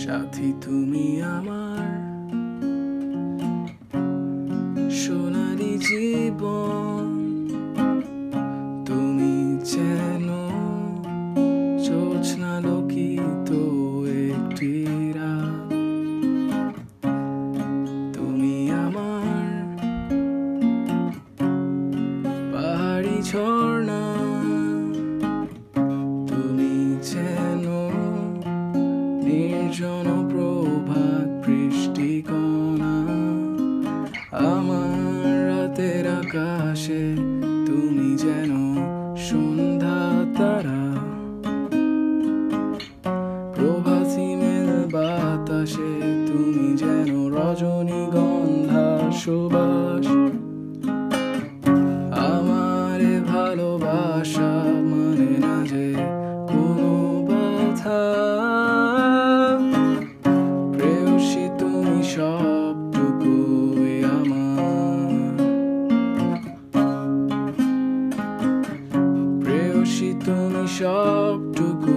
সাথী তুমি আমার সোনালি জীবন, তুমি যেন জোছনা লোকিত একটি রাত। তুমি আমার পাহাড়ি ঝর্ণা, তুমি যেন নির্জন প্রভাত বৃষ্টিকণা। আমার রাতের আকাশে তুমি যেন সন্ধ্যা তারা, প্রভাতী মেল বাতাসে তুমি যেন রজনীগন্ধা সুবাস। আমার ভালোবাসা মানে না যে কোনো ব্যথা, প্রেয়সী তুমি সবটুকুই আমার, প্রেয়সী তুমি সবটুকু